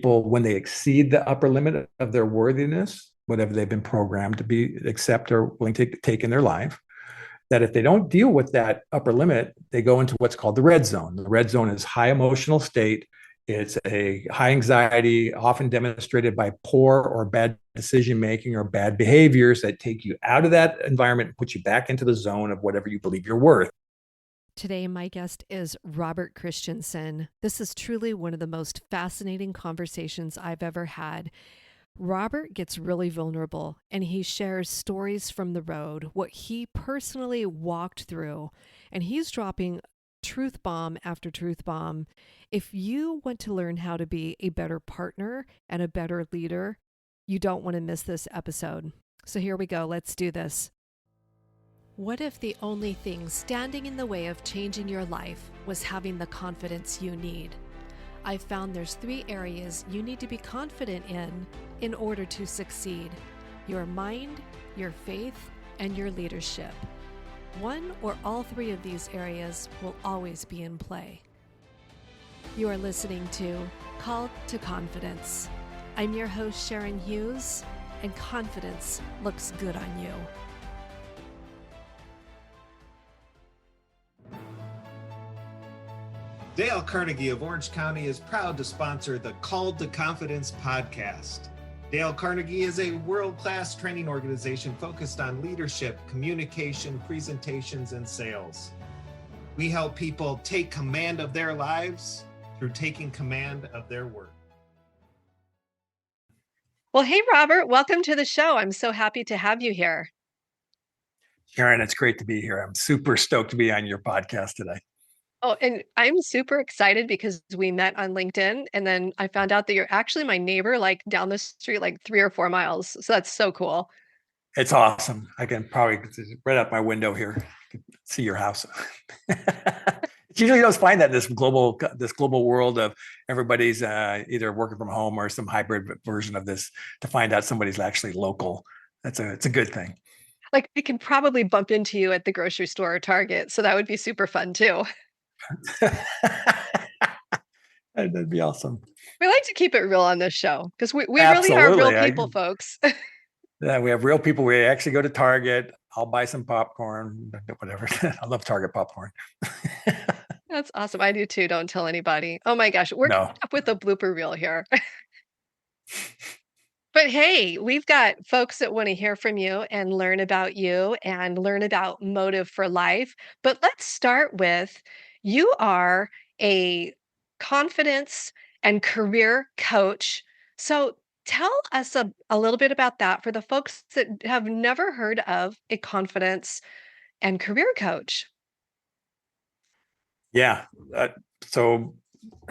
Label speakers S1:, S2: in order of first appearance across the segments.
S1: when they exceed the upper limit of their worthiness, whatever they've been programmed to be accept or willing to take in their life, that if they don't deal with that upper limit, they go into what's called the red zone. The red zone is high emotional state. It's a high anxiety, often demonstrated by poor or bad decision making or bad behaviors that take you out of that environment and put you back into the zone of whatever you believe you're worth.
S2: Today, my guest is Robert Christiansen. This is truly one of the most fascinating conversations I've ever had. Robert gets really vulnerable and he shares stories from the road, what he personally walked through, and he's dropping truth bomb after truth bomb. If you want to learn how to be a better partner and a better leader, you don't want to miss this episode. So here we go. Let's do this. What if the only thing standing in the way of changing your life was having the confidence you need? I've found there's 3 areas you need to be confident in order to succeed: your mind, your faith, and your leadership. One or all 3 of these areas will always be in play. You are listening to Call to Confidence. I'm your host, Sharon Hughes, and confidence looks good on you.
S3: Dale Carnegie of Orange County is proud to sponsor the Call to Confidence podcast. Dale Carnegie is a world-class training organization focused on leadership, communication, presentations, and sales. We help people take command of their lives through taking command of their work.
S2: Well, hey, Robert, welcome to the show. I'm so happy to have you here.
S1: Sharon, it's great to be here. I'm super stoked to be on your podcast today.
S2: Oh, and I'm super excited because we met on LinkedIn and then I found out that you're actually my neighbor, like down the street, like 3 or 4 miles. So that's so cool.
S1: It's awesome. I can probably right out my window here see your house. Usually you don't find that in this global world of everybody's either working from home or some hybrid version of this, to find out somebody's actually local. It's a good thing.
S2: Like I can probably bump into you at the grocery store or Target. So that would be super fun too.
S1: That'd be awesome.
S2: We like to keep it real on this show because we really are real
S1: Absolutely.
S2: people, folks.
S1: Yeah, we have real people. We actually go to Target. I'll buy some popcorn, whatever. I love Target popcorn.
S2: That's awesome. I do too. Don't tell anybody. Oh my gosh, we're
S1: No.
S2: up with a blooper reel here. But hey, we've got folks that want to hear from you and learn about you and learn about motive for life. But let's start with, you are a confidence and career coach. So tell us a little bit about that for the folks that have never heard of a confidence and career coach.
S1: Yeah. So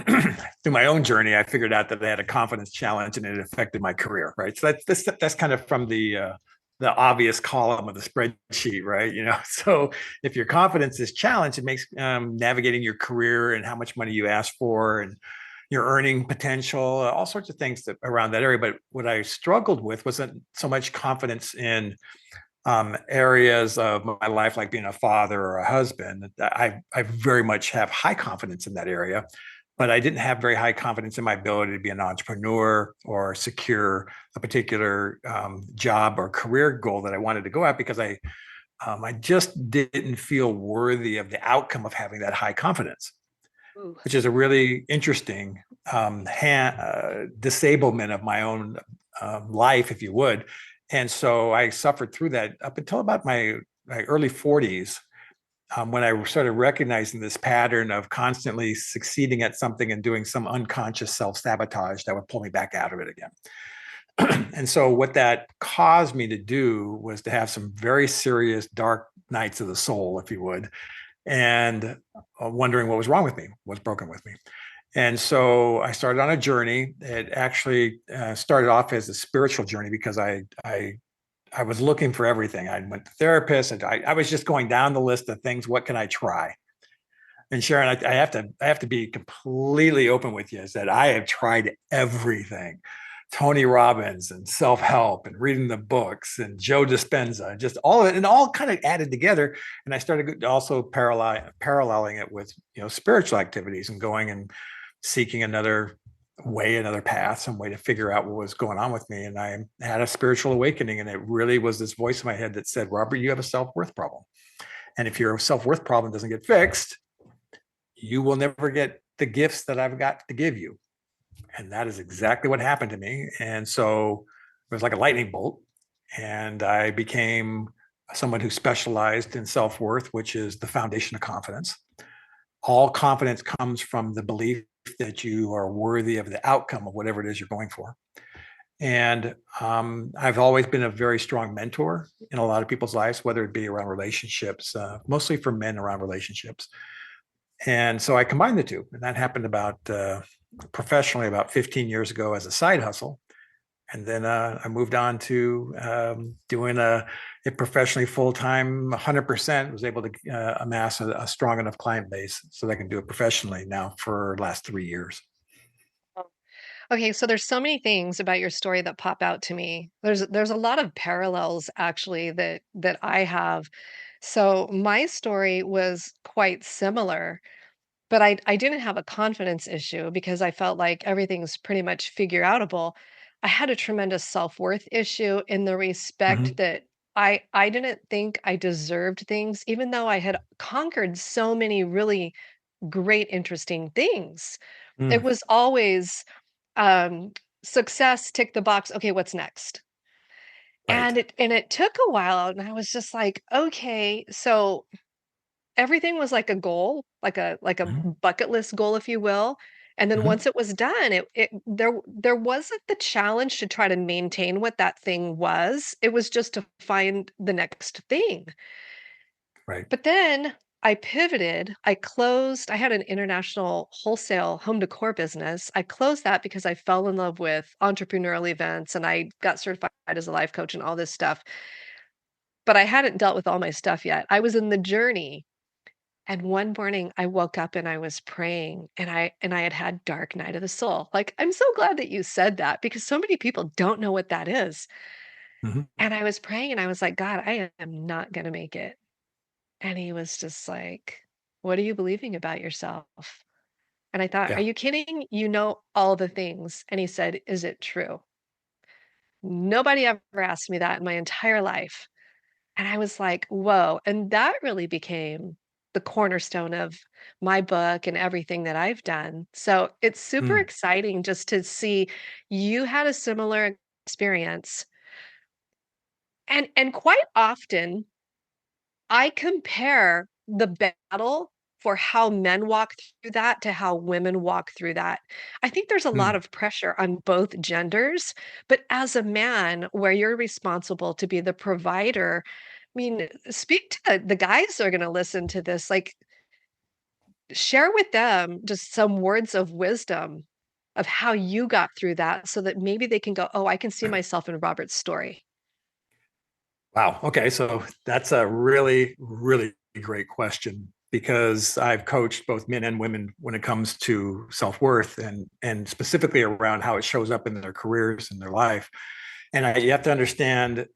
S1: through my own journey, I figured out that I had a confidence challenge and it affected my career. Right. So that's kind of from the obvious column of the spreadsheet, right? So if your confidence is challenged, it makes navigating your career and how much money you ask for and your earning potential, all sorts of things around that area. But what I struggled with wasn't so much confidence in areas of my life, like being a father or a husband. I very much have high confidence in that area, but I didn't have very high confidence in my ability to be an entrepreneur or secure a particular job or career goal that I wanted to go at, because I just didn't feel worthy of the outcome of having that high confidence,
S2: Ooh.
S1: which is a really interesting disablement of my own life, if you would. And so I suffered through that up until about my early 40s, when I started recognizing this pattern of constantly succeeding at something and doing some unconscious self-sabotage that would pull me back out of it again. And so what that caused me to do was to have some very serious dark nights of the soul, if you would, and wondering what was wrong with me, what's broken with me. And so I started on a journey. It actually started off as a spiritual journey because I was looking for everything. I went to therapists, and I was just going down the list of things. What can I try? And Sharon, I have to be completely open with you, is that I have tried everything. Tony Robbins and self-help and reading the books and Joe Dispenza, just all of it, and all kind of added together. And I started also paralleling it with spiritual activities and going and seeking another way, another path, some way to figure out what was going on with me. And I had a spiritual awakening, and it really was this voice in my head that said, Robert, you have a self-worth problem. And if your self-worth problem doesn't get fixed, you will never get the gifts that I've got to give you. And that is exactly what happened to me. And so it was like a lightning bolt. And I became someone who specialized in self-worth, which is the foundation of confidence. All confidence comes from the belief that you are worthy of the outcome of whatever it is you're going for. And I've always been a very strong mentor in a lot of people's lives, whether it be around relationships, mostly for men around relationships. And so I combined the two, and that happened about professionally about 15 years ago as a side hustle. And then I moved on to doing it professionally full-time, 100%, was able to amass a strong enough client base so that I can do it professionally now for the last 3 years.
S2: Okay, so there's so many things about your story that pop out to me. There's a lot of parallels actually that I have. So my story was quite similar, but I didn't have a confidence issue because I felt like everything's pretty much figure outable. I had a tremendous self-worth issue in the respect
S1: Mhm.
S2: that I didn't think I deserved things, even though I had conquered so many really great, interesting things. It
S1: Mm,
S2: was always um, success, tick the box. Okay, what's next?
S1: right.
S2: And it took a while, and I was just like, okay, so everything was like a goal, like a
S1: Mhm.
S2: bucket list goal, if you will. And then
S1: Mhm.
S2: once it was done, there wasn't the challenge to try to maintain what that thing was. It was just to find the next thing.
S1: Right.
S2: But then I pivoted. I had an international wholesale home decor business. I closed that because I fell in love with entrepreneurial events and I got certified as a life coach and all this stuff. But I hadn't dealt with all my stuff yet. I was in the journey. And one morning I woke up and I was praying and I had had dark night of the soul. Like, I'm so glad that you said that because so many people don't know what that is.
S1: Mhm.
S2: And I was praying and I was like, God, I am not going to make it. And he was just like, "What are you believing about yourself?" And I thought, "Are
S1: Yeah.
S2: you kidding? You know all the things." And he said, "Is it true?" Nobody ever asked me that in my entire life. And I was like, "Whoa." And that really became the cornerstone of my book and everything that I've done. So it's super
S1: Mm,
S2: exciting just to see you had a similar experience. And quite often I compare the battle for how men walk through that to how women walk through that. I think there's a lot
S1: mm.
S2: of pressure on both genders, but as a man where you're responsible to be the provider, I mean, speak to the guys that are going to listen to this, like share with them just some words of wisdom of how you got through that so that maybe they can go, "Oh, I can see myself in Robert's story."
S1: Wow. Okay. So that's a really, really great question because I've coached both men and women when it comes to self-worth and specifically around how it shows up in their careers and their life. And you have to understand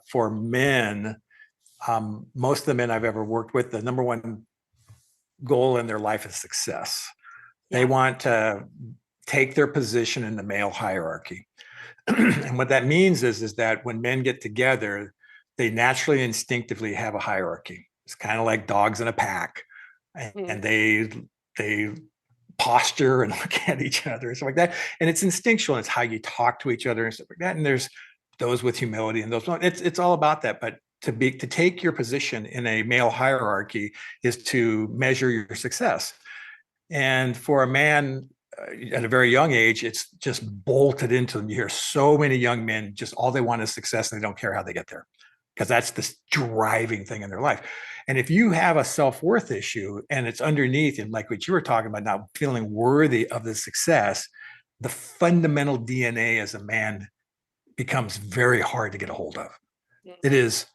S1: for men, most of the men I've ever worked with, the number one goal in their life is success. They
S2: Yeah.
S1: want to take their position in the male hierarchy. And what that means is that when men get together, they naturally instinctively have a hierarchy. It's kind of like dogs in a pack,
S2: Mm.
S1: and they posture and look at each other and stuff like that. And it's instinctual. It's how you talk to each other and stuff like that. And there's those with humility and those. It's all about that. But to take your position in a male hierarchy is to measure your success. And for a man at a very young age, it's just bolted into them. You hear so many young men, just all they want is success and they don't care how they get there because that's this driving thing in their life. And if you have a self-worth issue and it's underneath, and like what you were talking about, not feeling worthy of the success, the fundamental DNA as a man becomes very hard to get a hold of. It is,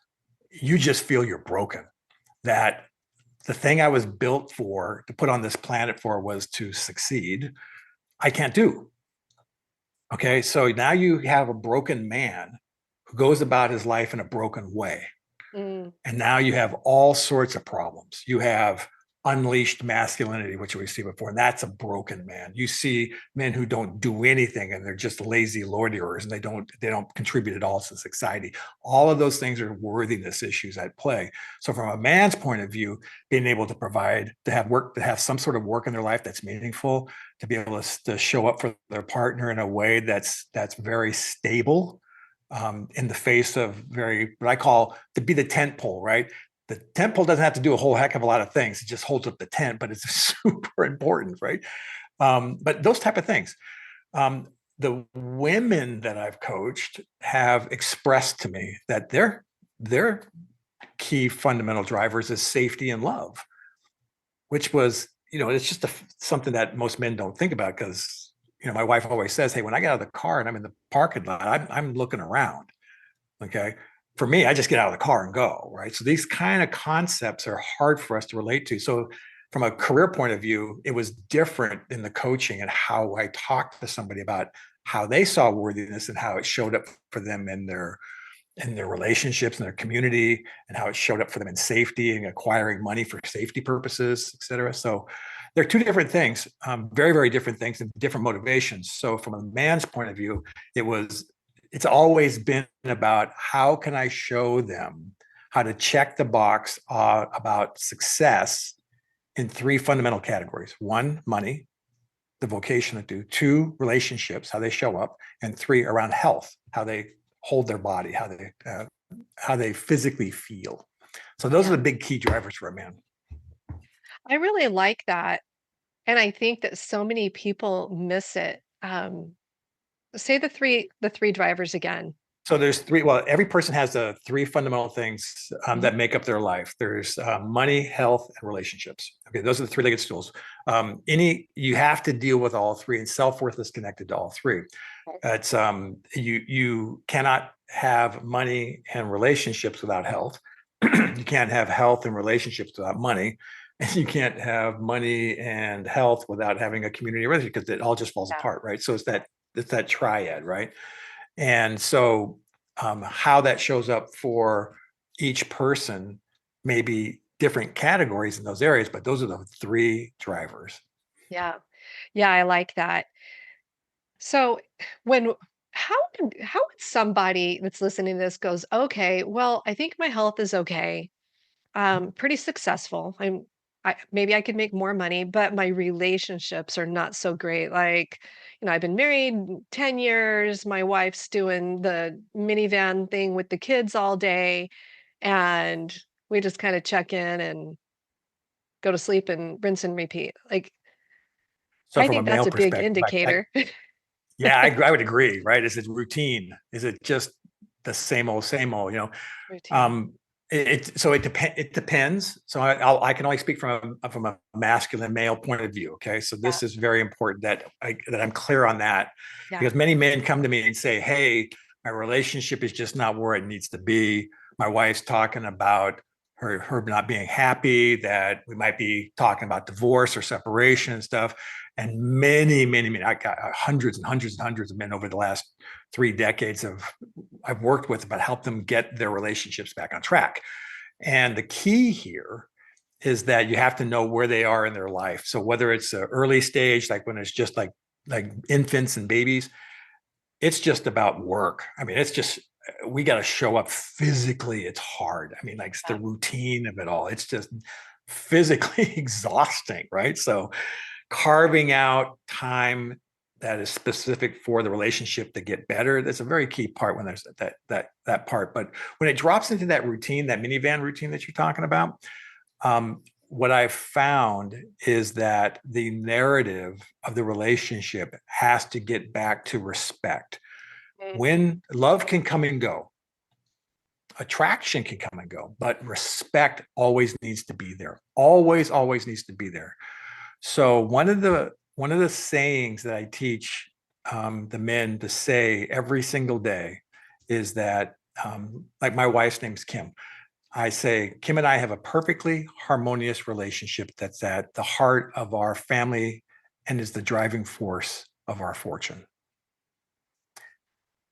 S1: you just feel you're broken, that the thing I was built for, to put on this planet for, was to succeed. I can't do. Okay. So now you have a broken man who goes about his life in a broken way.
S2: Mm.
S1: And now you have all sorts of problems. You have unleashed masculinity, which we see before, and that's a broken man. You see men who don't do anything and they're just lazy loiterers, and they don't contribute at all to society. All of those things are worthiness issues at play. So from a man's point of view, being able to provide, to have work, to have some sort of work in their life that's meaningful, to be able to show up for their partner in a way that's very stable, in the face of very, what I call, to be the tent pole, right? The tent pole doesn't have to do a whole heck of a lot of things. It just holds up the tent, but it's super important, right? But those type of things. The women that I've coached have expressed to me that their key fundamental drivers is safety and love, which was, it's just something that most men don't think about, because, my wife always says, hey, when I get out of the car and I'm in the parking lot, I'm looking around. Okay. For me, I just get out of the car and go, right? So these kind of concepts are hard for us to relate to. So from a career point of view, it was different in the coaching and how I talked to somebody about how they saw worthiness and how it showed up for them in their relationships and their community, and how it showed up for them in safety and acquiring money for safety purposes, et cetera. So they're two different things, very, very different things and different motivations. So from a man's point of view, it's always been about how can I show them how to check the box about success in three fundamental categories. One, money, the vocation they do. Two, relationships, how they show up. And three, around health, how they hold their body, how they physically feel. So those are the big key drivers for a man.
S2: I really like that. And I think that so many people miss it. Say the three drivers again.
S1: So there's three. Well, every person has the three fundamental things
S2: Mhm.
S1: that make up their life. There's money, health, and relationships. Okay, those are the three-legged stools. You have to deal with all three, and self-worth is connected to all three. It's you cannot have money and relationships without health. You can't have health and relationships without money, and you can't have money and health without having a community relationship, because it all just falls
S2: Yeah.
S1: apart, right? So it's that triad, right? And so how that shows up for each person may be different categories in those areas, but those are the three drivers.
S2: Yeah. Yeah, I like that. So when how would somebody that's listening to this goes, okay, well, I think my health is okay. Pretty successful. Maybe I could make more money, but my relationships are not so great. Like, I've been married 10 years. My wife's doing the minivan thing with the kids all day, and we just kind of check in and go to sleep and rinse and repeat. Like,
S1: So
S2: I
S1: from a
S2: think that's
S1: male
S2: a big
S1: perspective,
S2: indicator.
S1: yeah, I would agree, right? Is it routine? Is it just the same old,
S2: Routine.
S1: Um, it depends. So I can only speak from a masculine male point of view. Okay, so
S2: Yeah.
S1: this is very important that I'm clear on that,
S2: Yeah.
S1: because many men come to me and say, "Hey, my relationship is just not where it needs to be. My wife's talking about her not being happy. That we might be talking about divorce or separation and stuff." And many, I got hundreds and hundreds and hundreds of men over the last 3 decades I've worked with, but help them get their relationships back on track. And the key here is that you have to know where they are in their life. So whether it's an early stage, like when it's just like infants and babies, it's just about work. I mean, it's just, we got to show up physically. It's hard. I mean, like, it's the
S2: Yeah.
S1: routine of it all. It's just physically exhausting, right? So carving out time that is specific for the relationship to get better, that's a very key part when there's that part. But when it drops into that routine, that minivan routine that you're talking about, what I've found is that the narrative of the relationship has to get back to respect.
S2: Mm.
S1: When love can come and go, attraction can come and go, but respect always needs to be there. Always needs to be there. So one of the sayings that I teach the men to say every single day is that, like, my wife's name's Kim. I say, Kim and I have a perfectly harmonious relationship that's at the heart of our family and is the driving force of our fortune.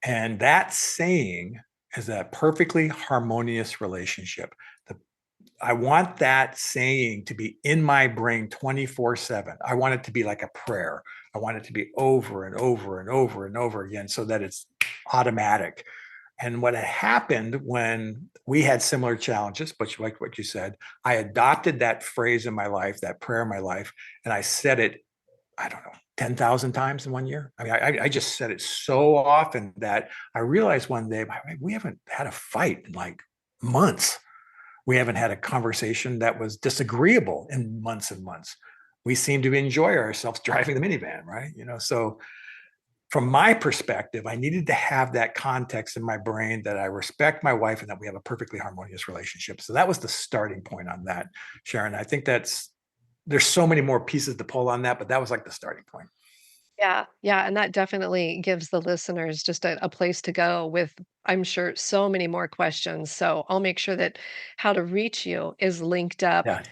S1: And that saying is a perfectly harmonious relationship. The I want that saying to be in my brain 24/7. I want it to be like a prayer. I want it to be over and over and over and over again so that it's automatic. And what had happened when we had similar challenges, but like what you said, I adopted that phrase in my life, that prayer in my life, and I said it, I don't know, 10,000 times in 1 year. I mean, I just said it so often that I realized one day, we haven't had a fight in like months. We haven't had a conversation that was disagreeable in months and months. We seem to enjoy ourselves driving the minivan, right? So from my perspective, I needed to have that context in my brain that I respect my wife and that we have a perfectly harmonious relationship. So that was the starting point on that, Sharon. I think there's so many more pieces to pull on that, but that was like the starting point.
S2: Yeah, yeah, and that definitely gives the listeners just a place to go with, I'm sure, so many more questions. So I'll make sure that how to reach you is linked up
S1: Yeah.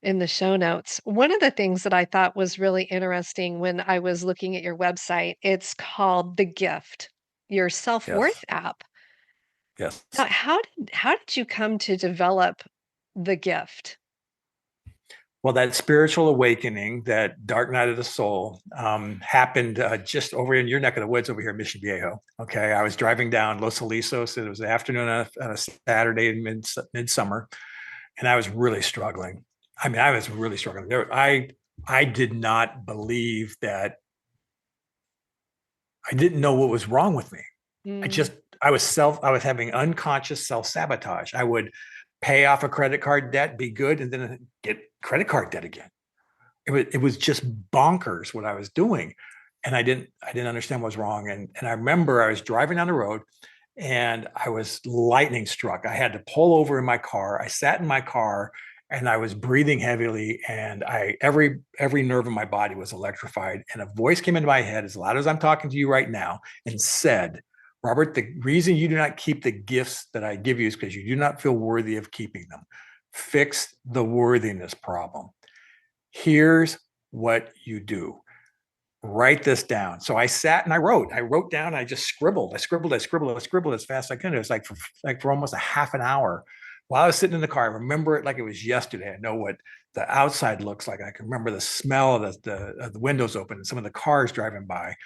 S2: in the show notes. One of the things that I thought was really interesting when I was looking at your website, it's called The Gift, your self-worth
S1: Yes.
S2: app.
S1: Yes.
S2: Now, how did you come to develop The Gift?
S1: Well, that spiritual awakening, that dark night of the soul, happened just over in your neck of the woods over here in Mission Viejo. Okay. I was driving down Los Alisos. It was the afternoon on a Saturday in midsummer, and I was really struggling. I mean, I was really struggling. I did not believe that. I didn't know what was wrong with me. I
S2: Mm,
S1: just, I was having unconscious self-sabotage. I would pay off a credit card debt, be good, and then get credit card debt again. It was just bonkers what I was doing. And I didn't understand what was wrong. And I remember I was driving down the road and I was lightning struck. I had to pull over in my car. I sat in my car and I was breathing heavily, and every nerve in my body was electrified. And a voice came into my head as loud as I'm talking to you right now and said, Robert, the reason you do not keep the gifts that I give you is because you do not feel worthy of keeping them. Fix the worthiness problem. Here's what you do. Write this down. So I sat and I wrote down, I just scribbled. I scribbled as fast as I could. It was like for almost a half an hour while I was sitting in the car. I remember it like it was yesterday. I know what the outside looks like. I can remember the smell of the windows open and some of the cars driving by.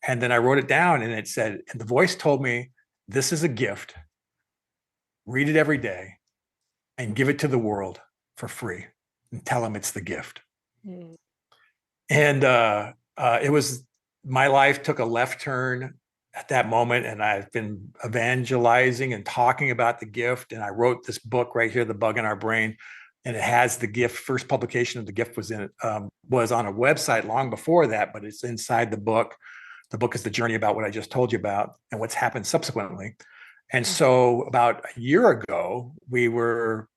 S1: And then I wrote it down and it said, and the voice told me, this is a gift. Read it every day and give it to the world for free and tell them it's the gift.
S2: mm,
S1: And it was, my life took a left turn at that moment, and I've been evangelizing and talking about the gift. And I wrote this book right here, The Bug in Our Brain, and it has the gift. First publication of the gift was on a website long before that, but it's inside the book. The book is the journey about what I just told you about and what's happened subsequently. And
S2: mm.
S1: so about a year ago, we were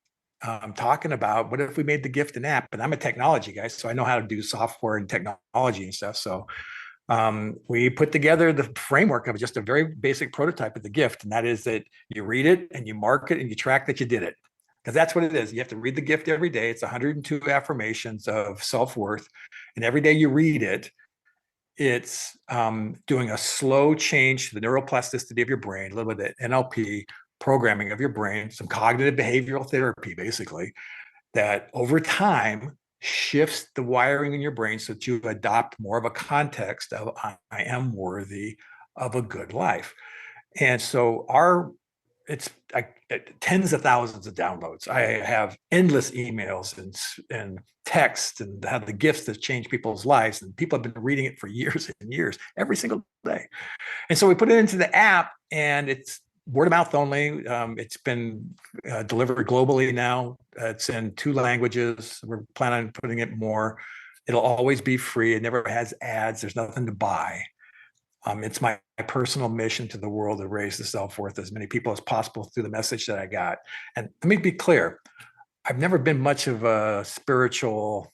S1: talking about what if we made the gift an app. And I'm a technology guy, so I know how to do software and technology and stuff. So we put together the framework of just a very basic prototype of the gift. And that is that you read it and you mark it and you track that you did it. Because that's what it is. You have to read the gift every day. It's 102 affirmations of self-worth. And every day you read it, it's doing a slow change to the neuroplasticity of your brain, a little bit of NLP programming of your brain, some cognitive behavioral therapy, basically, that over time shifts the wiring in your brain so that you adopt more of a context of I am worthy of a good life. And so it's like tens of thousands of downloads. I have endless emails and texts and have the gifts that change people's lives. And people have been reading it for years and years, every single day. And so we put it into the app, and it's word of mouth only. It's been delivered globally now. It's in 2 languages. We're planning on putting it more. It'll always be free. It never has ads. There's nothing to buy. It's my personal mission to the world to raise the self-worth of as many people as possible through the message that I got. And let me be clear, I've never been much of a spiritual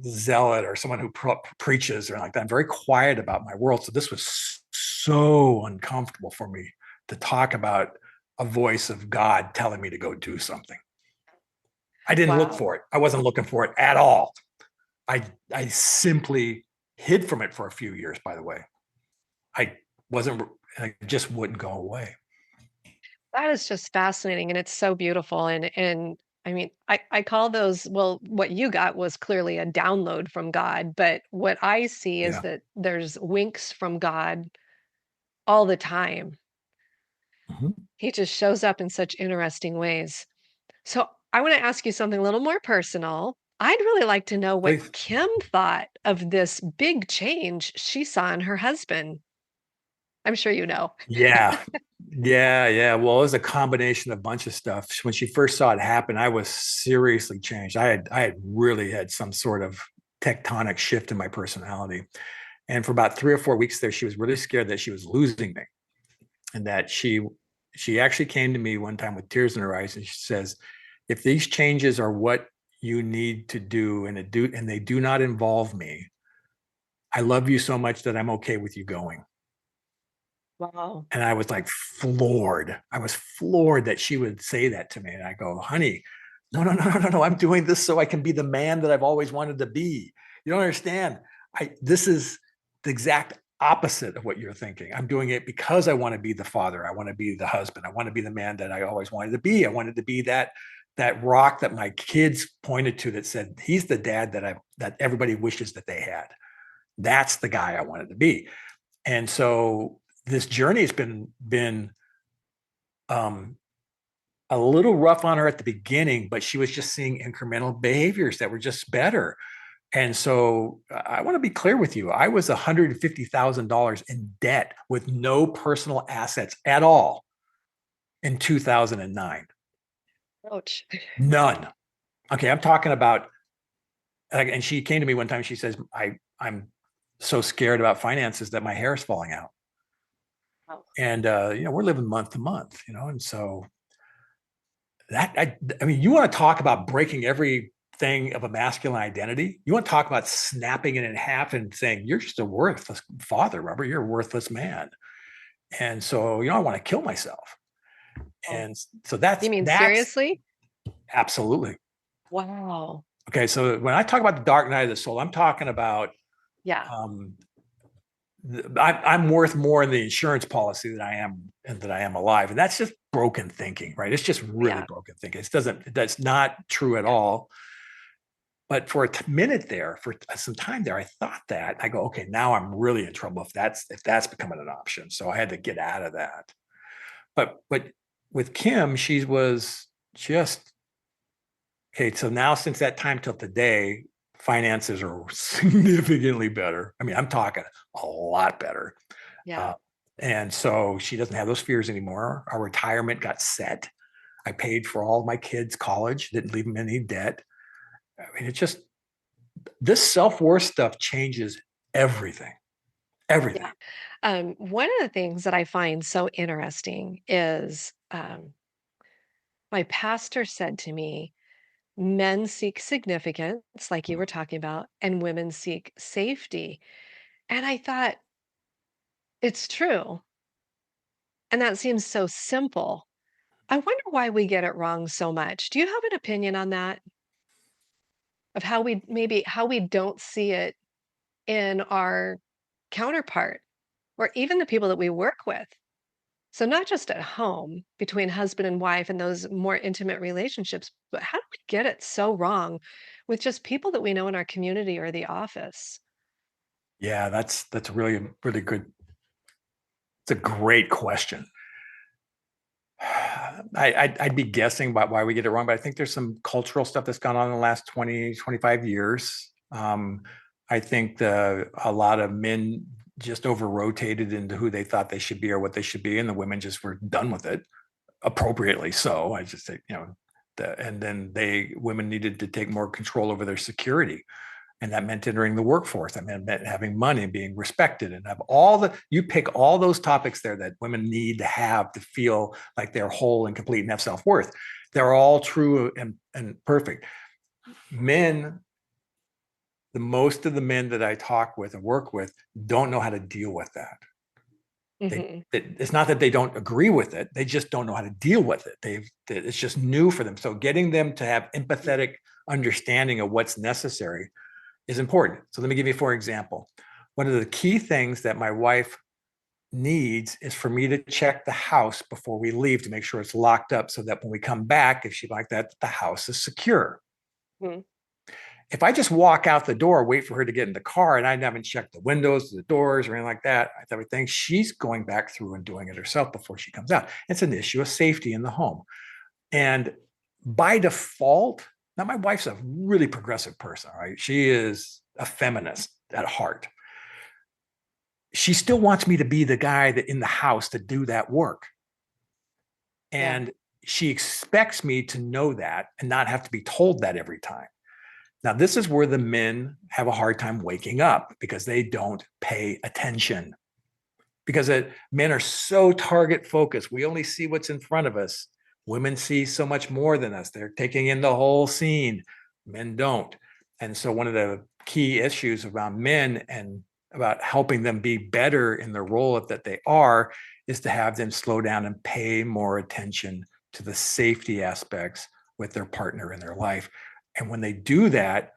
S1: zealot or someone who preaches or like that. I'm very quiet about my world. So this was so uncomfortable for me to talk about a voice of God telling me to go do something. I didn't look
S2: Wow.
S1: for it. I wasn't looking for it at all. I simply hid from it for a few years, by the way. I wasn't, I just wouldn't go away.
S2: That is just fascinating, and it's so beautiful, and I mean, I call those well, what you got was clearly a download from God, but what I see is
S1: Yeah.
S2: that there's winks from God all the time.
S1: Mhm.
S2: He just shows up in such interesting ways. So, I wanna ask you something a little more personal. I'd really like to know what
S1: Please.
S2: Kim thought of this big change she saw in her husband. I'm sure you know.
S1: Yeah. Yeah. Yeah. Well, it was a combination of a bunch of stuff. When she first saw it happen, I was seriously changed. I had really had some sort of tectonic shift in my personality. And for about 3 or 4 weeks there, she was really scared that she was losing me, and that she actually came to me one time with tears in her eyes, and she says, if these changes are what you need to do and they do not involve me, I love you so much that I'm okay with you going.
S2: Wow.
S1: And I was like floored. I was floored that she would say that to me. And I go, honey, no, no, no, no, no, no. I'm doing this so I can be the man that I've always wanted to be. You don't understand. This is the exact opposite of what you're thinking. I'm doing it because I want to be the father. I want to be the husband. I want to be the man that I always wanted to be. I wanted to be that rock that my kids pointed to that said, he's the dad that everybody wishes that they had. That's the guy I wanted to be. And so this journey has been um, a little rough on her at the beginning, but she was just seeing incremental behaviors that were just better. And so I want to be clear with you. I was $150,000 in debt with no personal assets at all in 2009.
S2: Ouch.
S1: None. Okay, I'm talking about, and she came to me one time. She says, I'm so scared about finances that my hair is falling out.
S2: Wow.
S1: And we're living month to month, and so I mean, you want to talk about breaking everything of a masculine identity? You want to talk about snapping it in half and saying you're just a worthless father, Robert. You're a worthless man. And so, I want to kill myself.
S2: Oh,
S1: And so that's
S2: you mean
S1: that's
S2: seriously?
S1: absolutely
S2: Wow.
S1: okay. So when I talk about the dark night of the soul, I'm talking about
S2: Yeah.
S1: um, I'm worth more in the insurance policy than I am and that I am alive. And that's just broken thinking, right? It's just really
S2: Yeah.
S1: broken thinking. That's not true at
S2: Yeah.
S1: all. But for a minute there, for some time there, I thought that. I go, okay, now I'm really in trouble if that's becoming an option. So I had to get out of that. But with Kim, she was just okay. So now since that time till today, finances are significantly better. I mean, I'm talking a lot better.
S2: Yeah.
S1: Uh, and so she doesn't have those fears anymore. Our retirement got set. I paid for all of my kids' college, didn't leave them any debt. I mean, it just this self-worth stuff changes everything. Everything.
S2: Yeah. One of the things that I find so interesting is my pastor said to me, men seek significance, like you were talking about, and women seek safety. And I thought, it's true. And that seems so simple. I wonder why we get it wrong so much. Do you have an opinion on that? Of how we don't see it in our counterpart or even the people that we work with? So not just at home between husband and wife and those more intimate relationships, but how do we get it so wrong with just people that we know in our community or the office?
S1: Yeah, that's really really good. It's a great question. I'd be guessing about why we get it wrong, but I think there's some cultural stuff that's gone on in the last 20, 25 years. I think a lot of men just over rotated into who they thought they should be or what they should be, and the women just were done with it, appropriately so. I just say, and then women needed to take more control over their security. And that meant entering the workforce. I mean, it meant having money, being respected, and have you pick all those topics there that women need to have to feel like they're whole and complete and have self-worth. They're all true and perfect. Men, the most of the men that I talk with and work with don't know how to deal with that.
S2: Hmm.
S1: It's not that they don't agree with it. They just don't know how to deal with it. It's just new for them. So getting them to have empathetic understanding of what's necessary is important. So let me give you for example. One of the key things that my wife needs is for me to check the house before we leave to make sure it's locked up so that when we come back, if she like that, the house is secure.
S4: Mhm.
S1: If I just walk out the door, wait for her to get in the car, and I haven't checked the windows, the doors, or anything like that, everything, she's going back through and doing it herself before she comes out. It's an issue of safety in the home. And by default, now my wife's a really progressive person, right? She is a feminist at heart. She still wants me to be the guy that in the house to do that work. And she expects me to know that and not have to be told that every time. Now, this is where the men have a hard time waking up because they don't pay attention. Because men are so target focused. We only see what's in front of us. Women see so much more than us. They're taking in the whole scene. Men don't. And so one of the key issues around men and about helping them be better in the role that they are is to have them slow down and pay more attention to the safety aspects with their partner in their life. And when they do that,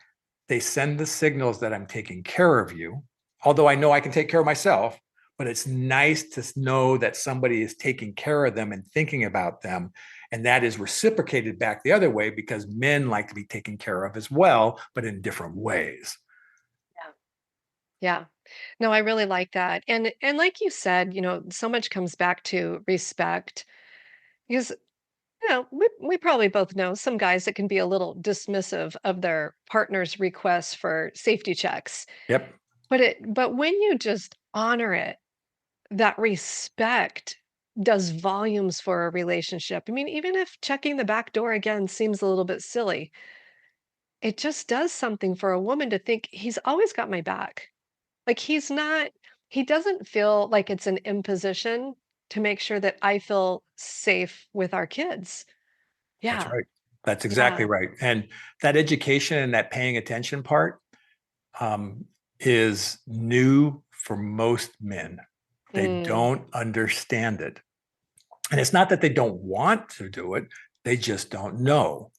S1: they send the signals that I'm taking care of you, although I know I can take care of myself, but it's nice to know that somebody is taking care of them and thinking about them. And that is reciprocated back the other way because men like to be taken care of as well, but in different ways.
S4: Yeah. Yeah. No, I really like that. And like you said, so much comes back to respect because we probably both know some guys that can be a little dismissive of their partner's requests for safety checks.
S1: Yep.
S4: But when you just honor it, that respect does volumes for a relationship. I mean, even if checking the back door again seems a little bit silly, it just does something for a woman to think he's always got my back. Like he doesn't feel like it's an imposition to make sure that I feel safe with our kids.
S1: That's
S4: Yeah.
S1: right. That's exactly
S4: Yeah.
S1: right. And that education and that paying attention part is new for most men. They
S4: Mm,
S1: don't understand it. And it's not that they don't want to do it, they just don't know.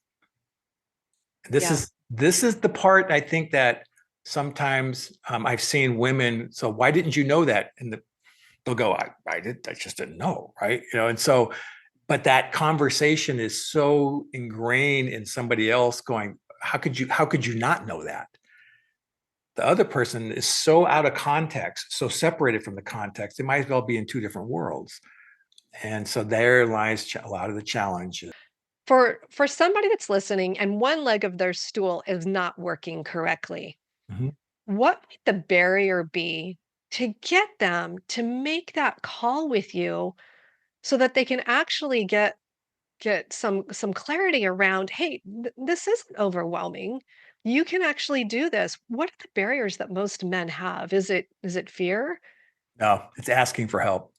S1: This
S4: yeah.
S1: is this is the part I think that sometimes I've seen women. So why didn't you know that? And they'll go, I just didn't know, right? And so, but that conversation is so ingrained in somebody else. Going, how could you not know that? The other person is so out of context, so separated from the context. They might as well be in two different worlds. And so there lies a lot of the challenge.
S4: For somebody that's listening and one leg of their stool is not working correctly,
S1: Mhm.
S4: what might the barrier be to get them to make that call with you so that they can actually get some clarity around, hey, this isn't overwhelming. You can actually do this. What are the barriers that most men have? Is it fear?
S1: No, it's asking for help.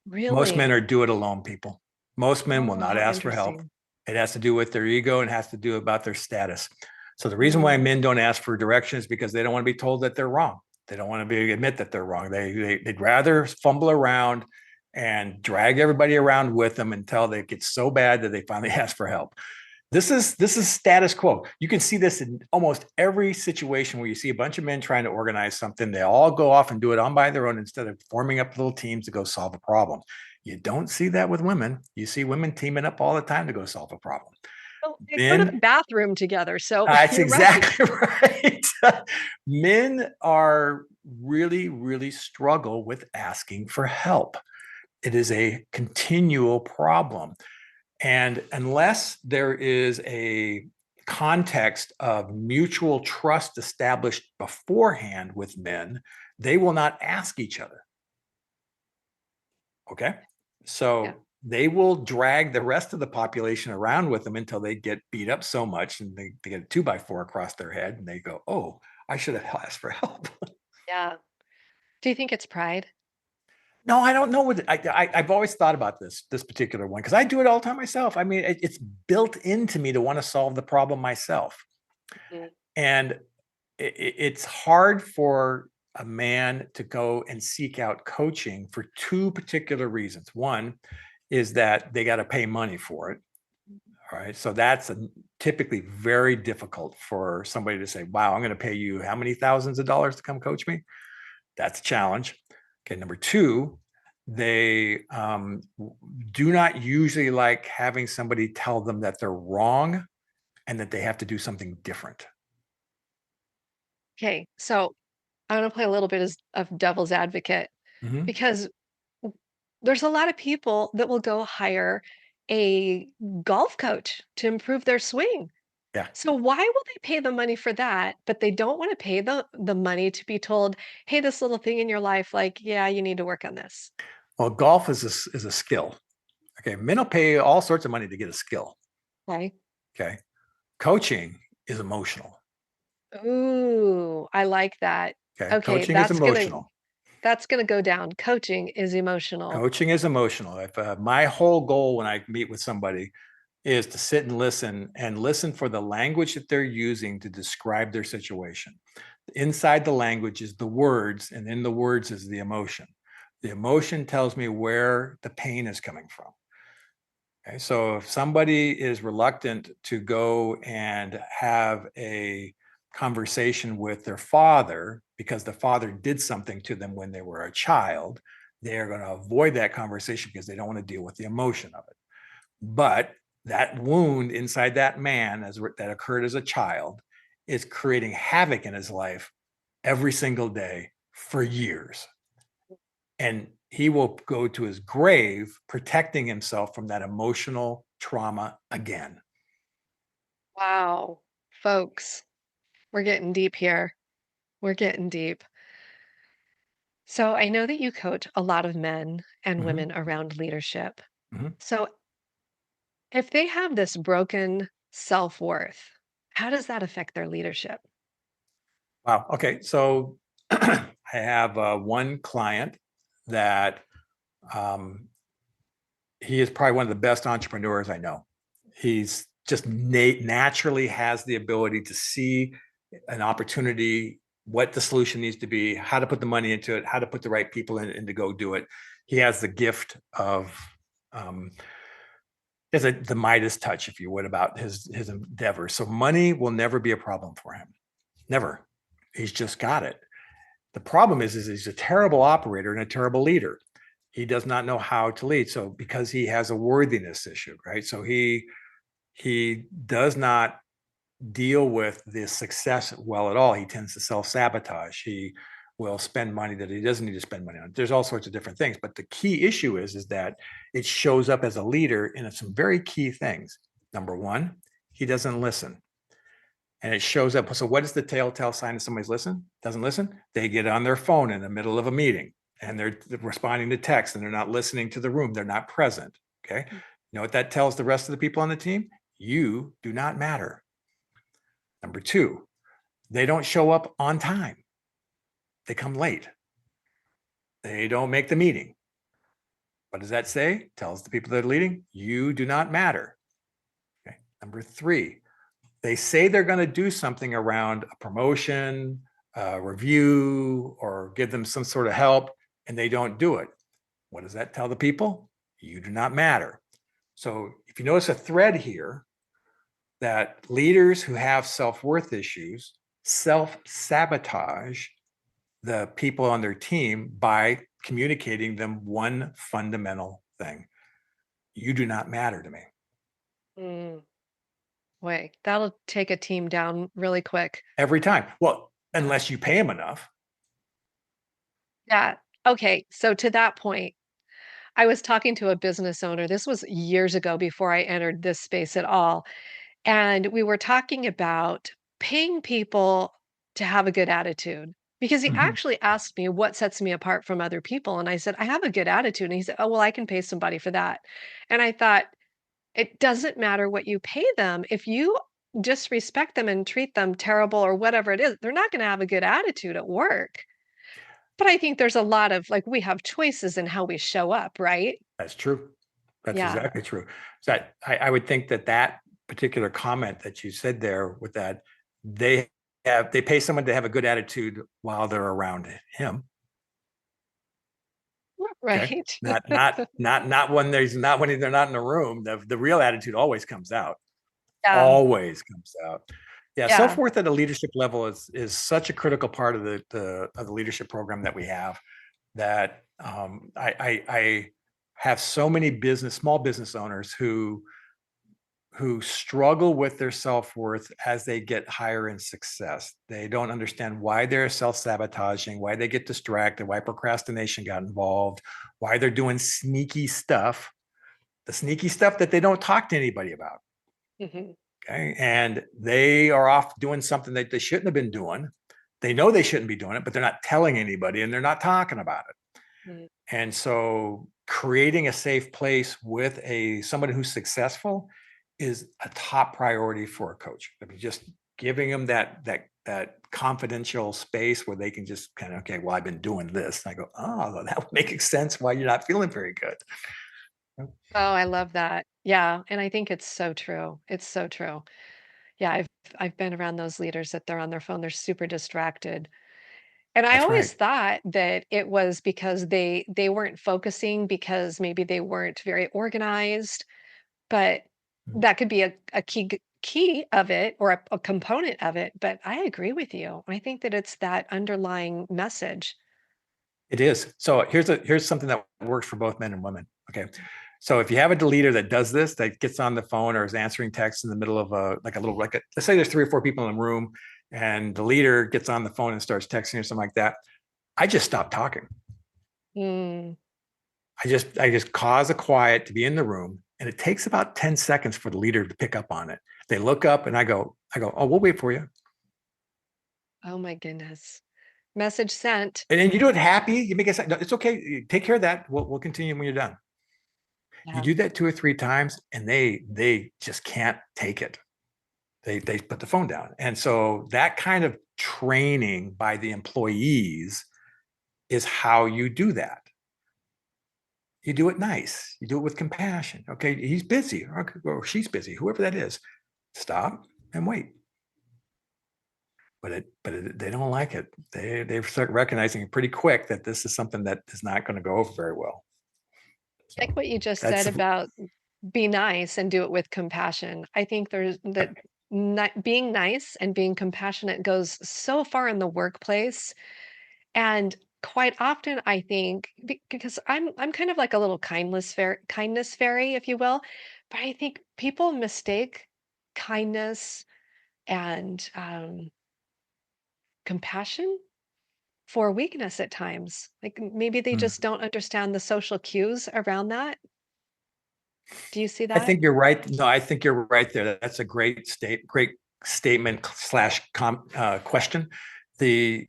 S1: Most men
S4: Really?
S1: are do it alone people. Most men will
S4: Oh,
S1: not
S4: how
S1: ask for help.
S4: interesting.
S1: It has to do with their ego and has to do about their status. So the reason why
S4: Mm,
S1: men don't ask for direction is because they don't want to be told that they're wrong. They don't want to admit that they're wrong. They'd rather fumble around and drag everybody around with them until they get so bad that they finally ask for help. This is status quo. You can see this in almost every situation where you see a bunch of men trying to organize something. They all go off and do it on by their own instead of forming up little teams to go solve a problem. You don't see that with women. You see women teaming up all the time to go solve a problem.
S4: well, they go to the
S1: Men,
S4: bathroom together, so
S1: that's
S4: you're right.
S1: exactly right. Men are really, really struggle with asking for help. It is a continual problem. And unless there is a context of mutual trust established beforehand with men, they will not ask each other. Okay.
S4: Yeah.
S1: So they will drag the rest of the population around with them until they get beat up so much and they get a 2x4 across their head and they go, oh, I should have asked for help.
S4: Yeah. Do you think it's pride?
S1: No, I don't know what I've always thought about this particular one because I do it all the time myself. I mean, it's built into me to want to solve the problem myself,
S4: Mm,
S1: and it's hard for a man to go and seek out coaching for two particular reasons. One is that they got to pay money for it. All right, so that's typically very difficult for somebody to say, "Wow, I'm going to pay you how many thousands of dollars to come coach me?" That's a challenge. Okay, number two, They do not usually like having somebody tell them that they're wrong and that they have to do something different.
S4: Okay, so I'm gonna play a little bit as of devil's advocate
S1: Mhm.
S4: because there's a lot of people that will go hire a golf coach to improve their swing.
S1: Yeah.
S4: So why will they pay the money for that, but they don't want to pay the money to be told, "Hey, this little thing in your life, like, yeah, you need to work on this."
S1: Well, golf is a skill. Okay. Men will pay all sorts of money to get a skill.
S4: Okay.
S1: Okay. Coaching is emotional.
S4: Ooh, I like that.
S1: Okay.
S4: Okay,
S1: Coaching is emotional.
S4: that's gonna go down. Coaching is emotional.
S1: Coaching is emotional. If my whole goal when I meet with somebody is to sit and listen for the language that they're using to describe their situation. Inside the language is the words, and in the words is the emotion. The emotion tells me where the pain is coming from. Okay, so if somebody is reluctant to go and have a conversation with their father because the father did something to them when they were a child, they're going to avoid that conversation because they don't want to deal with the emotion of it. But that wound inside that man that occurred as a child is creating havoc in his life every single day for years. And he will go to his grave protecting himself from that emotional trauma again.
S4: Wow. Folks, we're getting deep here. We're getting deep. So I know that you coach a lot of men and
S1: Mhm,
S4: women around leadership.
S1: mhm.
S4: So if they have this broken self-worth, how does that affect their leadership?
S1: Wow. Okay. So I have one client that um, he is probably one of the best entrepreneurs I know. He's just naturally has the ability to see an opportunity, what the solution needs to be, how to put the money into it, how to put the right people in, and to go do it. He has the gift of um, the Midas touch, if you would, about his endeavor. So money will never be a problem for him. Never. He's just got it. The problem is he's a terrible operator and a terrible leader. He does not know how to lead. So because he has a worthiness issue, right? So he does not deal with the success well at all. He tends to self-sabotage. He will spend money that he doesn't need to spend money on. There's all sorts of different things. But the key issue is that it shows up as a leader in some very key things. Number one, he doesn't listen. And it shows up. So what is the telltale sign that somebody's doesn't listen? They get on their phone in the middle of a meeting and they're responding to text and they're not listening to the room. They're not present. Okay. You know what that tells the rest of the people on the team? You do not matter. Number two, they don't show up on time. They come late. They don't make the meeting. What does that say? Tells the people that are leading, you do not matter. Okay. Number three, they say they're going to do something around a promotion, a review, or give them some sort of help, and they don't do it. What does that tell the people? You do not matter. So if you notice a thread here, that leaders who have self-worth issues self-sabotage the people on their team by communicating them one fundamental thing. You do not matter to me.
S4: Mm, Wait, that'll take a team down really quick.
S1: Every time. Well, unless you pay them enough.
S4: Yeah. Okay. So to that point, I was talking to a business owner. This was years ago before I entered this space at all. And we were talking about paying people to have a good attitude because he
S1: Mhm.
S4: actually asked me what sets me apart from other people. And I said, I have a good attitude. And he said, oh, well, I can pay somebody for that. And I thought, it doesn't matter what you pay them. If you disrespect them and treat them terrible or whatever it is, they're not going to have a good attitude at work. But I think there's a lot of like we have choices in how we show up, right?
S1: That's true. That's
S4: Yeah.
S1: exactly true. So I would think that that particular comment that you said there with that they they pay someone to have a good attitude while they're around him. Okay.
S4: Right.
S1: Not when they're not in the room. The real attitude always comes out.
S4: Yeah.
S1: Always comes out. Yeah,
S4: Yeah.
S1: self-worth at a leadership level is such a critical part of the leadership program that we have that I have so many small business owners who struggle with their self-worth as they get higher in success. They don't understand why they're self-sabotaging, why they get distracted, why procrastination got involved, why they're doing sneaky stuff, the sneaky stuff that they don't talk to anybody about.
S4: Mhm.
S1: Okay. And they are off doing something that they shouldn't have been doing. They know they shouldn't be doing it, but they're not telling anybody and they're not talking about it.
S4: Mm.
S1: And so creating a safe place with somebody who's successful is a top priority for a coach. I mean, just giving them that confidential space where they can just kind of, okay, well, I've been doing this. And I go, oh, that would make sense why you're not feeling very good.
S4: Oh, I love that. Yeah, and I think it's so true. It's so true. Yeah, I've been around those leaders that they're on their phone, they're super distracted. And I
S1: That's right.
S4: always thought that it was because they weren't focusing because maybe they weren't very organized, but that could be a key of it or a component of it. But I agree with you. I think that it's that underlying message.
S1: It is. So here's something that works for both men and women. Okay. So if you have a leader that does this, that gets on the phone or is answering texts in the middle of let's say there's 3 or 4 people in the room and the leader gets on the phone and starts texting or something like that. I just stop talking.
S4: Mm.
S1: I just cause a quiet to be in the room. And it takes about 10 seconds for the leader to pick up on it. They look up and oh, we'll wait for you.
S4: Oh my goodness. Message sent.
S1: And then you do it happy. You make it, no, it's okay. Take care of that. We'll continue when you're done. You
S4: Yeah.
S1: do that 2 or 3 times and they just can't take it. They put the phone down. And so that kind of training by the employees is how you do that. You do it nice. You do it with compassion. Okay, he's busy or she's busy, whoever that is. Stop and wait. They don't like it. They start recognizing pretty quick that this is something that is not going to go over very well.
S4: Like
S1: So
S4: what you just
S1: that's
S4: said about be nice and do it with compassion. I think there's that being nice and being compassionate goes so far in the workplace. And quite often, I think because I'm kind of like a little kindness fairy, if you will, but I think people mistake kindness and compassion for weakness at times. Like maybe they
S1: mm.
S4: just don't understand the social cues around that. Do you see
S1: I
S4: that?
S1: think you're right. No, I think you're right there. That's a great statement slash question. The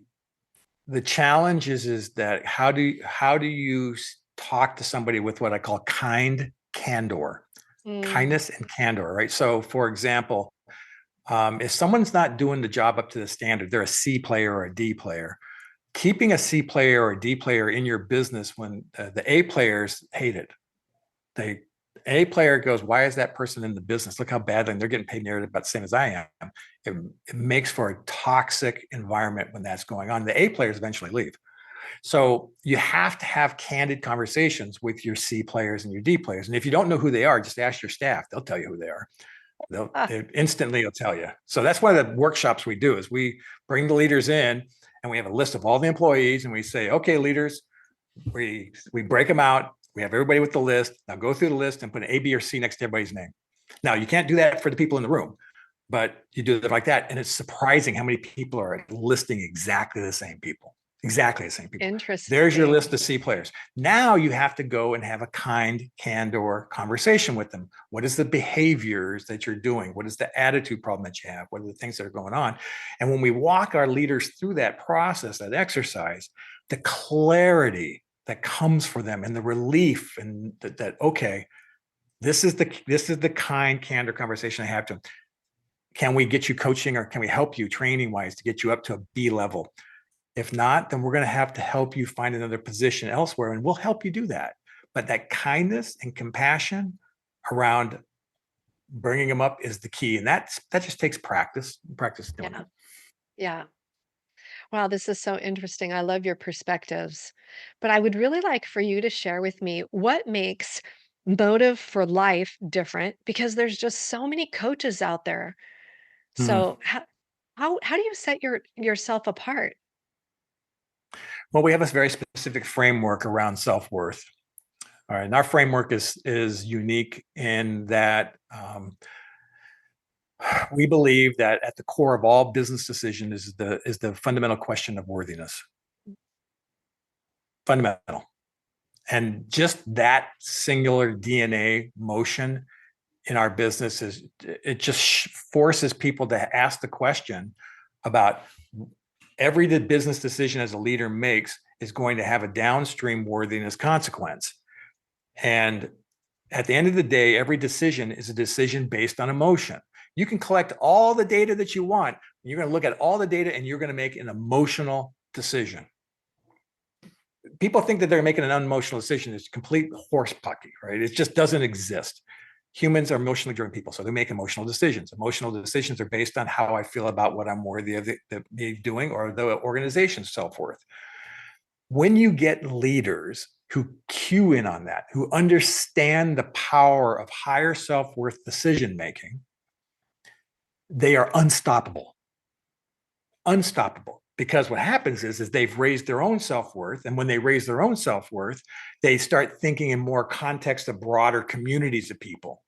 S1: the challenge is that how do you talk to somebody with what I call kind candor,
S4: Mm,
S1: kindness and candor, right? So, for example, if someone's not doing the job up to the standard, they're a C player or a D player. Keeping a C player or a D player in your business when the A players hate it. They A player goes, why is that person in the business? Look how badly and they're getting paid nearly about the same as I am. It makes for a toxic environment when that's going on. The A players eventually leave. So you have to have candid conversations with your C players and your D players. And if you don't know who they are, just ask your staff. They'll tell you who they are.
S4: ah,
S1: They instantly will tell you. So that's one of the workshops we do is we bring the leaders in and we have a list of all the employees and we say, okay, leaders, we break them out. We have everybody with the list. Now go through the list and put an A, B, or C next to everybody's name. Now you can't do that for the people in the room, but you do it like that. And it's surprising how many people are listing exactly the same people. Exactly the same people. There's your
S4: interesting.
S1: list of C players. Now you have to go and have a kind, candor conversation with them. What is the behaviors that you're doing? What is the attitude problem that you have? What are the things that are going on? And when we walk our leaders through that process, that exercise, the clarity that comes for them and the relief and that okay, this is the kind candor conversation I have to them. Can we get you coaching or can we help you training wise to get you up to a B level? If not, then we're going to help you find another position elsewhere and we'll help you do that. But that kindness and compassion around bringing them up is the key. And that just takes practice doing
S4: Yeah.
S1: it.
S4: Yeah. Wow, this is so interesting. I love your perspectives. But I would really like for you to share with me what makes motive for life different because there's just so many coaches out there.
S1: Hmm.
S4: So how do you set yourself apart?
S1: Well, we have a very specific framework around self-worth. All right, and our framework is unique in that we believe that at the core of all business decision is the fundamental question of worthiness. Fundamental. And just that singular DNA motion in our business it just forces people to ask the question about every business decision as a leader makes is going to have a downstream worthiness consequence. And at the end of the day, every decision is a decision based on emotion. You can collect all the data that you want. You're going to look at all the data and you're going to make an emotional decision. People think that they're making an unemotional decision. It's complete horse pucky, right? It just doesn't exist. Humans are emotionally driven people, so they make emotional decisions. Emotional decisions are based on how I feel about what I'm worthy of me doing or the organization's self-worth. When you get leaders who cue in on that, who understand the power of higher self-worth decision-making, they are unstoppable. Unstoppable. Because what happens is they've raised their own self-worth. And when they raise their own self-worth, they start thinking in more context of broader communities of people.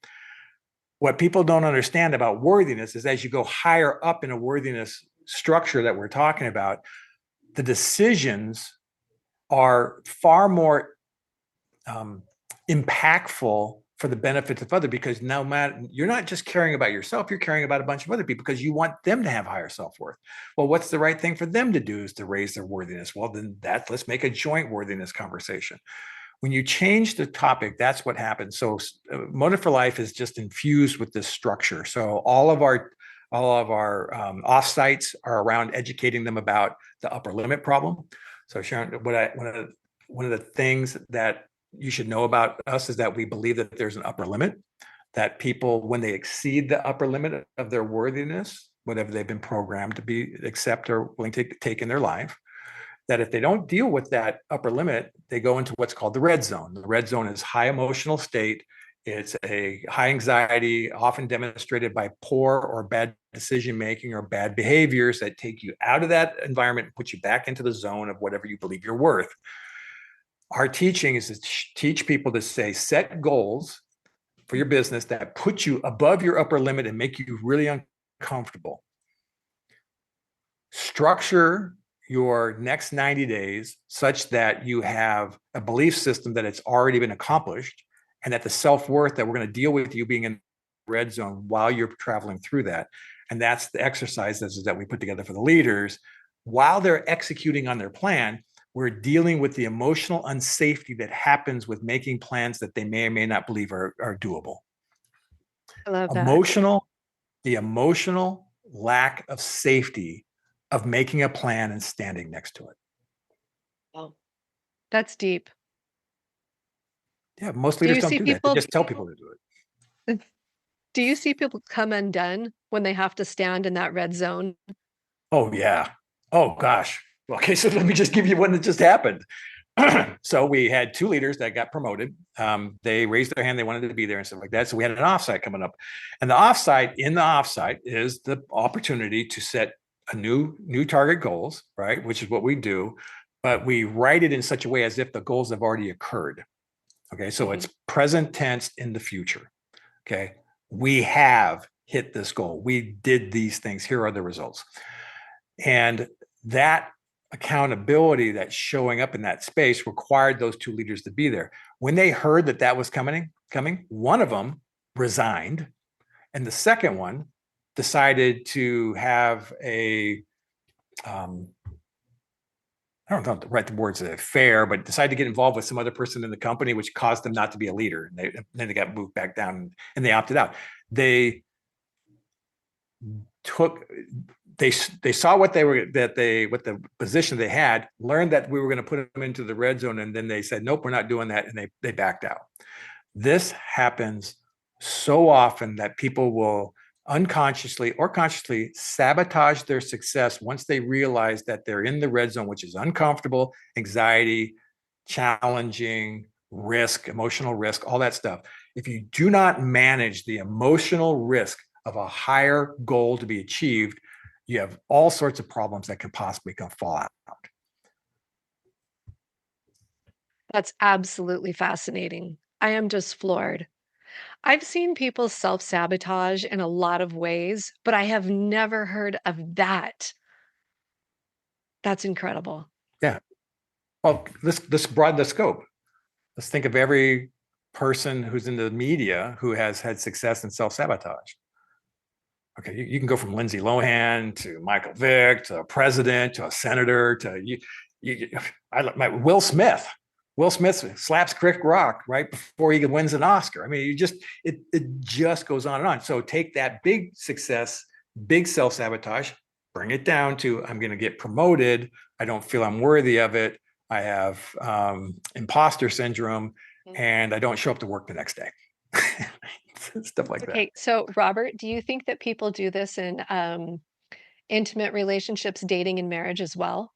S1: What people don't understand about worthiness is as you go higher up in a worthiness structure that we're talking about, the decisions are far more impactful for the benefits of others, because no matter, you're not just caring about yourself, you're caring about a bunch of other people because you want them to have higher self-worth. Well, what's the right thing for them to do is to raise their worthiness. Well, then let's make a joint worthiness conversation. When you change the topic, that's what happens. So Motive for Life is just infused with this structure. So all of our offsites are around educating them about the upper limit problem. So Sharon, one of the things that you should know about us is that we believe that there's an upper limit, that people, when they exceed the upper limit of their worthiness, whatever they've been programmed to be accept or willing to take in their life, that if they don't deal with that upper limit, they go into what's called the red zone. The red zone is high emotional state. It's a high anxiety, often demonstrated by poor or bad decision-making or bad behaviors that take you out of that environment and put you back into the zone of whatever you believe you're worth. Our teaching is to teach people to set goals for your business that put you above your upper limit and make you really uncomfortable. Structure your next 90 days such that you have a belief system that it's already been accomplished and that the self-worth that we're going to deal with you being in the red zone while you're traveling through that. And that's the exercises that we put together for the leaders. While they're executing on their plan, we're dealing with the emotional unsafety that happens with making plans that they may or may not believe are doable.
S4: I love that.
S1: The emotional lack of safety of making a plan and standing next to it.
S4: Oh, that's deep.
S1: Yeah, most
S4: Do
S1: leaders
S4: you
S1: don't
S4: see
S1: do that. They
S4: people
S1: just tell people to do it.
S4: do you see people come undone when they have to stand in that red zone?
S1: Oh, yeah. Oh, gosh. Okay, so let me just give you one that just happened. So we had two leaders that got promoted. They raised their hand, they wanted to be there and stuff like that. So we had an offsite coming up. And the offsite is the opportunity to set a new target goals, right? Which is what we do. But we write it in such a way as if the goals have already occurred. Okay, so it's present tense in the future. Okay, we have hit this goal. We did these things. Here are the results. And that accountability that's showing up in that space required those two leaders to be there. When they heard that that was coming, one of them resigned, and the second one decided to have I don't know the right words, fair, but decided to get involved with some other person in the company, which caused them not to be a leader. And then they got moved back down and they opted out. They saw what the position they had, learned that we were going to put them into the red zone, and then they said, nope, we're not doing that, and they backed out. This happens so often that people will unconsciously or consciously sabotage their success once they realize that they're in the red zone, which is uncomfortable, anxiety, challenging, risk, emotional risk, all that stuff. If you do not manage the emotional risk of a higher goal to be achieved, you have all sorts of problems that can possibly fall out.
S4: That's absolutely fascinating. I am just floored. I've seen people self-sabotage in a lot of ways, but I have never heard of that. That's incredible.
S1: Yeah. Well, let's broaden the scope. Let's think of every person who's in the media who has had success in self-sabotage. Okay, you can go from Lindsay Lohan to Michael Vick to a president to a senator to Will Smith. Will Smith slaps Crick Rock right before he wins an Oscar. I mean, it just goes on and on. So take that big success, big self-sabotage, bring it down to I'm going to get promoted. I don't feel I'm worthy of it. I have imposter syndrome, and I don't show up to work the next day. Stuff like that.
S4: Okay, so Robert, do you think that people do this in intimate relationships, dating and marriage as well?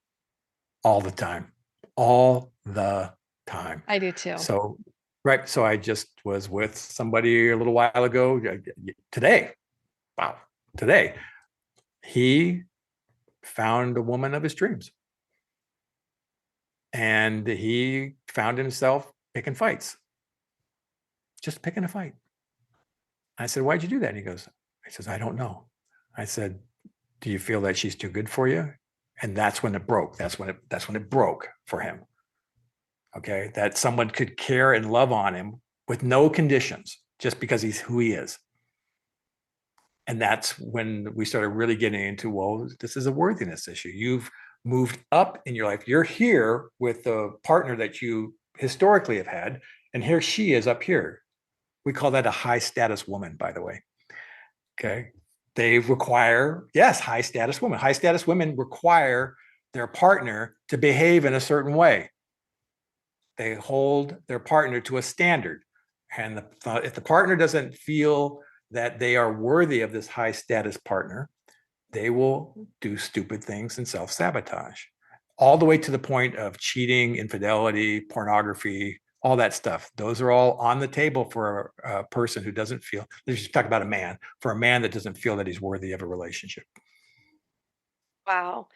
S1: All the time. All the time.
S4: I do too.
S1: So, right. So I just was with somebody a little while ago today. Wow. Today, he found a woman of his dreams. And he found himself picking fights, just picking a fight. I said, why'd you do that? And he says, I don't know. I said, do you feel that she's too good for you? And that's when it broke. That's when it broke for him. Okay. That someone could care and love on him with no conditions, just because he's who he is. And that's when we started really getting into, well, this is a worthiness issue. You've moved up in your life. You're here with the partner that you historically have had, and here she is up here. We call that a high status woman, by the way. Okay. They require, yes, high status women. High status women require their partner to behave in a certain way. They hold their partner to a standard. And if the partner doesn't feel that they are worthy of this high status partner, they will do stupid things and self-sabotage, all the way to the point of cheating, infidelity, pornography, all that stuff. Those are all on the table for a person who doesn't feel, let's just talk about a man, for a man that doesn't feel that he's worthy of a relationship.
S4: Wow.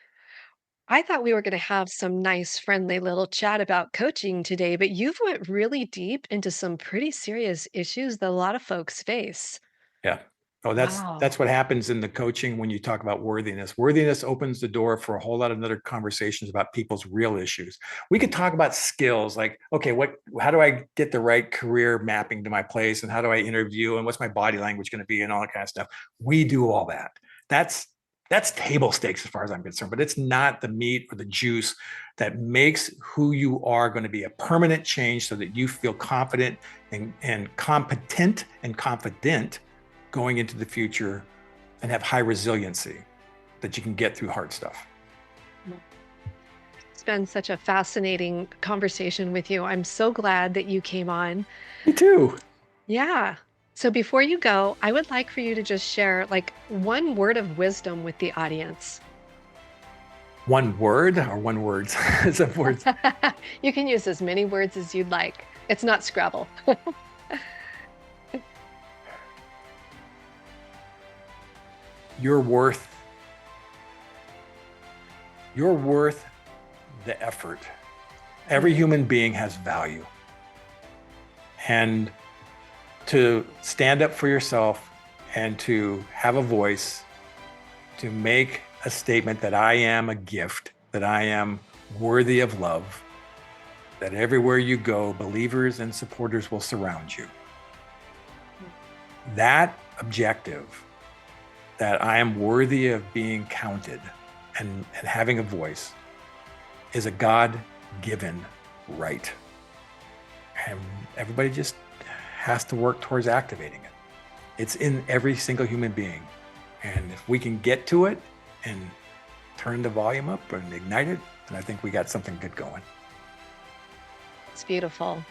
S4: I thought we were going to have some nice, friendly little chat about coaching today, but you've went really deep into some pretty serious issues that a lot of folks face.
S1: Yeah. Oh,
S4: Wow.
S1: that's what happens in the coaching when you talk about worthiness. Worthiness opens the door for a whole lot of other conversations about people's real issues. We could talk about skills like, okay, how do I get the right career mapping to my place, and how do I interview, and what's my body language going to be, and all that kind of stuff. We do all that. That's table stakes as far as I'm concerned, but it's not the meat or the juice that makes who you are going to be a permanent change, so that you feel confident and competent and confident going into the future, and have high resiliency that you can get through hard stuff.
S4: It's been such a fascinating conversation with you. I'm so glad that you came on.
S1: Me too.
S4: Yeah. So before you go, I would like for you to just share like one word of wisdom with the audience.
S1: One word or one words? Some words.
S4: You can use as many words as you'd like. It's not Scrabble.
S1: You're worth the effort. Every human being has value. And to stand up for yourself and to have a voice, to make a statement that I am a gift, that I am worthy of love, that everywhere you go, believers and supporters will surround you. That objective, that I am worthy of being counted and having a voice, is a God-given right. And everybody just has to work towards activating it. It's in every single human being. And if we can get to it and turn the volume up and ignite it, then I think we got something good going.
S4: It's beautiful.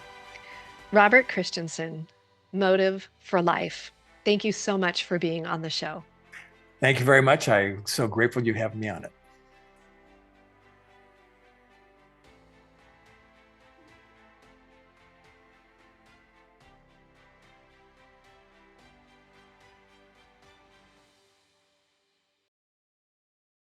S4: Robert Christiansen, Motive for Life. Thank you so much for being on the show.
S1: Thank you very much. I'm so grateful you have me on it.